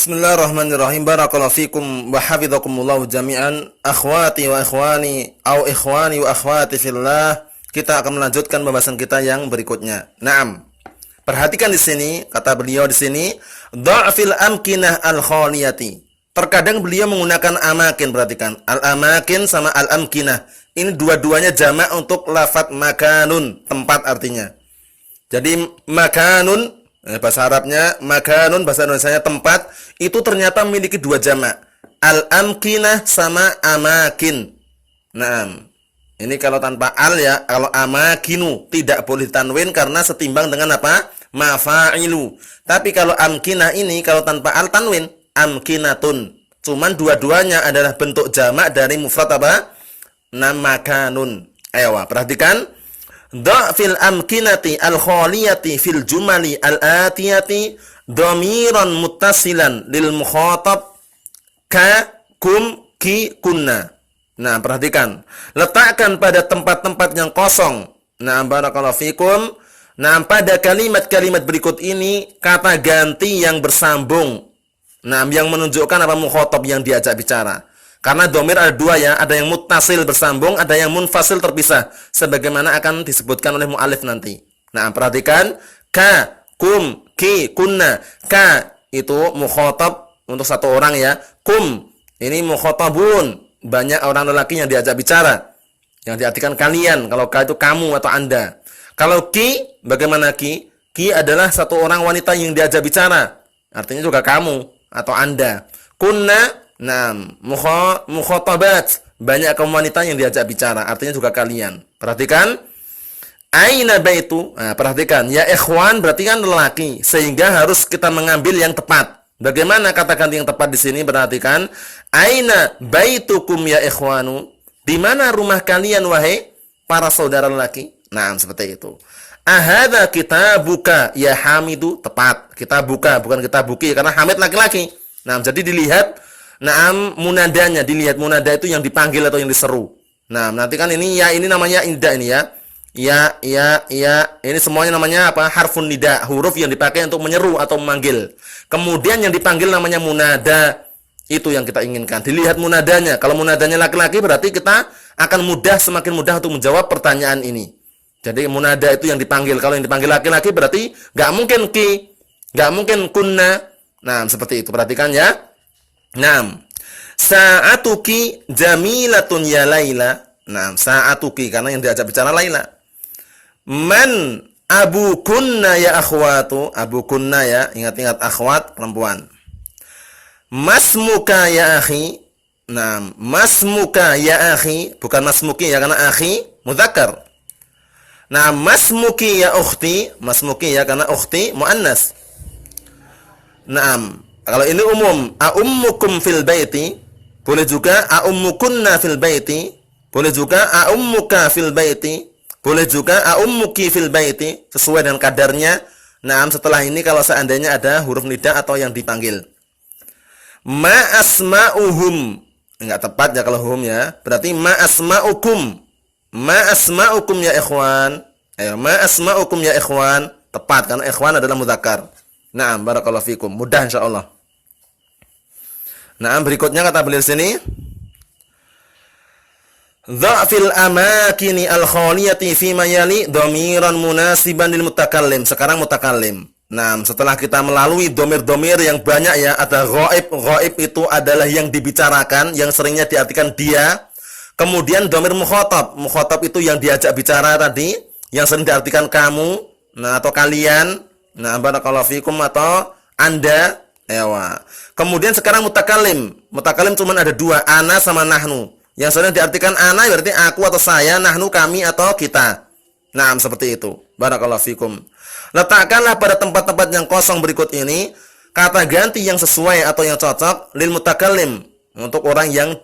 Bismillahirrahmanirrahim. Barakallahu fikum wa hafidhakumullahu jami'an. Akhwati wa ikhwani au ikhwani wa akhwati fillah. Kita akan melanjutkan pembahasan kita yang berikutnya. Naam. Perhatikan di sini, kata beliau di sini, dha'fil amkinah al-khaliyati. Terkadang beliau menggunakan amakin, perhatikan. Al-amakin sama al-amkinah. Ini dua-duanya jamak untuk lafadz makanun, tempat artinya. Jadi makanun, bahasa Arabnya makanun, bahasa Indonesianya tempat, itu ternyata memiliki dua jamak, al-amkinah sama amakin. Nah, ini kalau tanpa al ya, kalau amakinu tidak boleh tanwin karena setimbang dengan apa? Mafa'ilu. Tapi kalau amkinah ini kalau tanpa al tanwin, amkinatun. Cuman dua-duanya adalah bentuk jamak dari mufrad apa? Makanun. Ayo, perhatikan. Dha'fil amkinati al-khaliyati fil jumali al-atiyati dhamiran muttasilan lil mukhatab ka, kum, ki, kunna. Nah, perhatikan. Letakkan pada tempat-tempat yang kosong. Nah, barakallahu fikum. Nah, pada kalimat-kalimat berikut ini kata ganti yang bersambung. Nah, yang menunjukkan apa? Mukhatab yang diajak bicara. Karena domir ada dua ya, ada yang muttasil bersambung, ada yang munfasil terpisah, sebagaimana akan disebutkan oleh mu'alif nanti. Nah, perhatikan, ka, kum, ki, kunna. Ka itu mukhatab untuk satu orang ya. Kum ini mukhatabun, banyak orang lelaki yang diajak bicara, yang diartikan kalian. Kalau ka itu kamu atau anda. Kalau ki, bagaimana ki? Ki adalah satu orang wanita yang diajak bicara, artinya juga kamu atau anda. Kunna, nah, mukhatabat, banyak kaum wanita yang diajak bicara, artinya juga kalian. Perhatikan, aina baitu. Nah, perhatikan, ya ikhwan berarti kan lelaki, sehingga harus kita mengambil yang tepat. Bagaimana kata ganti yang tepat di sini? Perhatikan, aina baitukum ya ikhwanu. Di mana rumah kalian wahai para saudara lelaki? Nah, seperti itu. Ahadza kitabuka ya Hamidu, tepat. Kita buka, bukan kita buki, karena Hamid laki-laki. Nah, jadi dilihat munadanya, dilihat munada itu yang dipanggil atau yang diseru. Nah, nanti kan ini ya, ini namanya inda ini ya. Ya, ini semuanya namanya apa? Harfun nida, huruf yang dipakai untuk menyeru atau memanggil. Kemudian yang dipanggil namanya munada. Itu yang kita inginkan. Dilihat munadanya. Kalau munadanya laki-laki berarti kita akan semakin mudah untuk menjawab pertanyaan ini. Jadi munada itu yang dipanggil. Kalau yang dipanggil laki-laki berarti enggak mungkin ki, enggak mungkin kunna. Nah, seperti itu. Perhatikan ya. Naam. Sa'atuki jamilatun ya Laila. Naam, sa'atuki karena yang diajak bicara Laila. Man abukunna ya akhwatu. Abukunna ya, ingat-ingat akhwat perempuan. Masmuka ya akhi. Naam, masmuka ya akhi, bukan masmuki ya karena akhi mudzakkar. Nah, masmuki ya ukhti, masmuki ya karena ukhti muannas. Naam. Kalau ini umum, a'ummukum fil baiti, boleh juga a'ummukunna fil baiti, boleh juga a'ummuka fil baiti, boleh juga a'ummuki fil baiti, sesuai dengan kadarnya. Nah, setelah ini kalau seandainya ada huruf nida atau yang dipanggil. Ma asma'uhum, enggak tepat ya kalau hum ya, berarti ma asma'ukum. Ma asma'ukum ya ikhwan. Ayo, ma asma'ukum ya ikhwan, tepat karena ikhwan adalah mudzakkar. Naam, barakallahu fikum. Mudah insyaallah. Naam, berikutnya kata beliau sini, dha'fil amakini al-khaliyati fi ma yali dhamiran munasiban lil mutakallim. Sekarang mutakallim. Naam, setelah kita melalui domir-domir yang banyak ya, ada ghaib. Ghaib itu adalah yang dibicarakan, yang seringnya diartikan dia. Kemudian domir mukhatab. Mukhatab itu yang diajak bicara tadi, yang sering diartikan kamu, nah atau kalian. Nah, barakallahu fikum atau anda. Ewa. Kemudian sekarang mutakallim. Mutakallim cuma ada dua, ana sama nahnu. Yang sering diartikan ana berarti aku atau saya, nahnu kami atau kita. Nah, seperti itu. Barakallahu fikum. Letakkanlah pada tempat-tempat yang kosong berikut ini kata ganti yang sesuai atau yang cocok lil mutakallim, untuk orang yang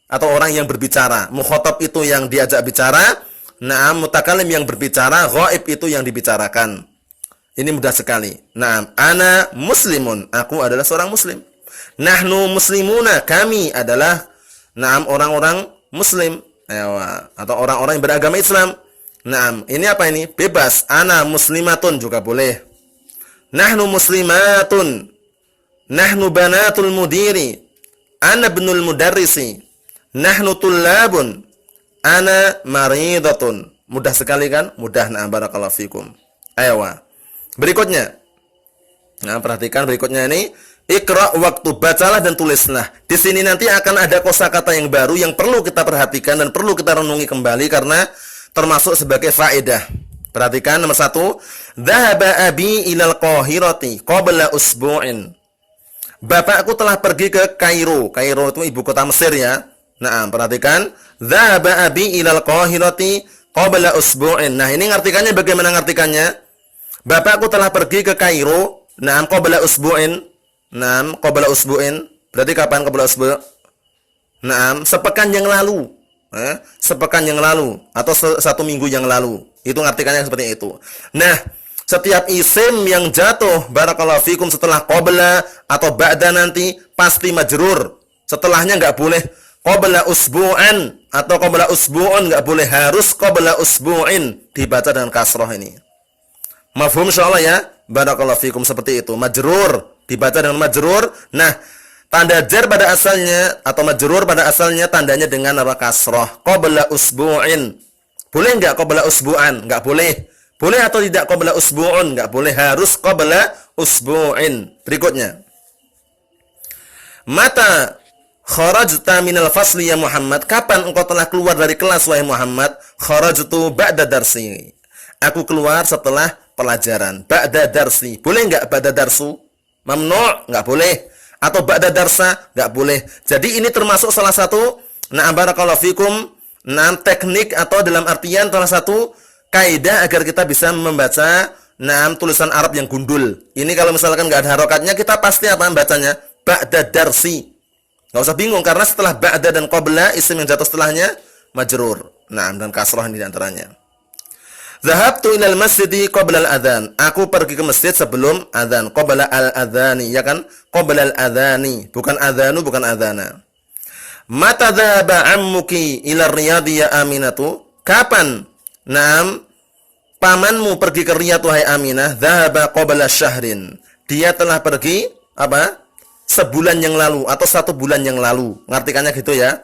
atau orang yang berbicara. Mukhatab itu yang diajak bicara. Nah, mutakallim yang berbicara, ghaib itu yang dibicarakan. Ini mudah sekali. Naam, ana muslimun, aku adalah seorang muslim. Nahnu muslimuna, kami adalah orang-orang muslim. Atau orang-orang yang beragama Islam. Naam, ini apa ini? Bebas. Ana muslimatun juga boleh. Nahnu muslimatun. Nahnu banatul mudiri. Ana ibnul mudarrisi. Nahnu tullabun. Ana maridatun. Mudah sekali kan? Mudah. Nah, barakallahu fikum. Ayo. Berikutnya. Nah, perhatikan berikutnya ini. Iqra waktu, bacalah dan tulislah. Di sini nanti akan ada kosakata yang baru yang perlu kita perhatikan dan perlu kita renungi kembali karena termasuk sebagai faedah. Perhatikan nomor 1. Dhahaba abi ilal Qahirati qabla usbu'in. Bapakku telah pergi ke Kairo. Kairo itu ibu kota Mesir ya. Nah, perhatikan. Dhahaba abi ilal Qahirati qabla usbu'in. Nah, ini ngartikannya bagaimana ngartikannya? Bapakku telah pergi ke Kairo. Nah, qabla usbu'in. Nah, qabla usbu'in. Berarti kapan qabla usbu'? Nah, sepekan yang lalu. Sepekan yang lalu atau 1 minggu yang lalu. Itu ngartikannya seperti itu. Nah, setiap isim yang jatuh barakallahu fikum setelah qabla atau ba'da nanti pasti majrur. Setelahnya enggak boleh qabla usbu'an atau qabla usbu'un, enggak boleh, harus qabla usbu'in, dibaca dengan kasrah ini. Mafhum insyaallah ya? Barakallahu fikum, seperti itu. Majrur dibaca dengan majrur. Nah, tanda jar pada asalnya atau majrur pada asalnya tandanya dengan apa? Kasrah. Qabla usbu'in. Boleh enggak qabla usbu'an? Enggak boleh. Boleh atau tidak qabla usbu'un? Enggak boleh, harus qabla usbu'in. Berikutnya. Mata kharajta minal fasli ya Muhammad? Kapan engkau telah keluar dari kelas wahai Muhammad? Kharajtu ba'da darsi. Aku keluar setelah pelajaran. Ba'da darsi. Boleh enggak ba'da darsu? Mamnu', enggak boleh. Atau ba'da darsa, enggak boleh. Jadi ini termasuk salah satu barakallahu fikum, teknik atau dalam artian salah satu kaidah agar kita bisa membaca tulisan Arab yang gundul. Ini kalau misalkan enggak ada harokatnya, kita pasti apa bacanya? Ba'da darsi. Enggak usah bingung karena setelah ba'da dan qabla isim yang jatuh setelahnya majrur. Dan kasrah ini di antaranya. Zahabtu ilal masjidi qabla al-adhan. Aku pergi ke masjid sebelum adzan. Qabla al-adhani, ya kan? Qabla al-adhani, bukan adhanu, bukan adhana. Mata dhahaba ammuki ila Riyadhi ya Aminatu? Kapan? Pamanmu pergi ke Riyadh wahai Aminah? Dhahaba qabla syahrin. Dia telah pergi apa? Sebulan yang lalu atau 1 bulan yang lalu. Ngartikannya gitu ya.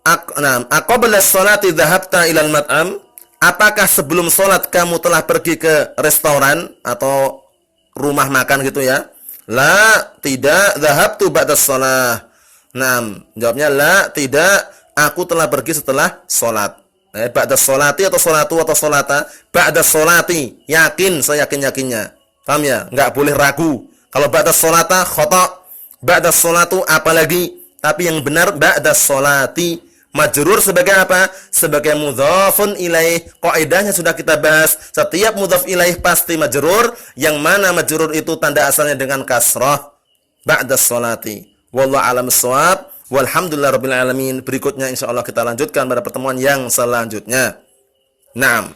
Aqabla sholati dhahabta ilal mat'am? Apakah sebelum sholat kamu telah pergi ke restoran atau rumah makan gitu ya? La, tidak. Dhahabtu ba'da sholah. Jawabnya la, tidak. Aku telah pergi setelah sholat. Ba'da sholati atau sholatu atau sholata. Ba'da sholati. Yakin, saya yakin-yakinnya. Paham ya? Enggak boleh ragu. Kalau ba'da sholata, khata'. Ba'da sholatu, apalagi. Tapi yang benar, ba'da sholati. Majrur sebagai apa? Sebagai mudhafun ilaih. Kaidahnya sudah kita bahas. Setiap mudhaf ilaih pasti majrur. Yang mana majrur itu tanda asalnya dengan kasrah. Ba'da sholati. Wallahu a'lam bissawab. Walhamdulillahirabbil alamin. Berikutnya insyaallah kita lanjutkan pada pertemuan yang selanjutnya. Naam.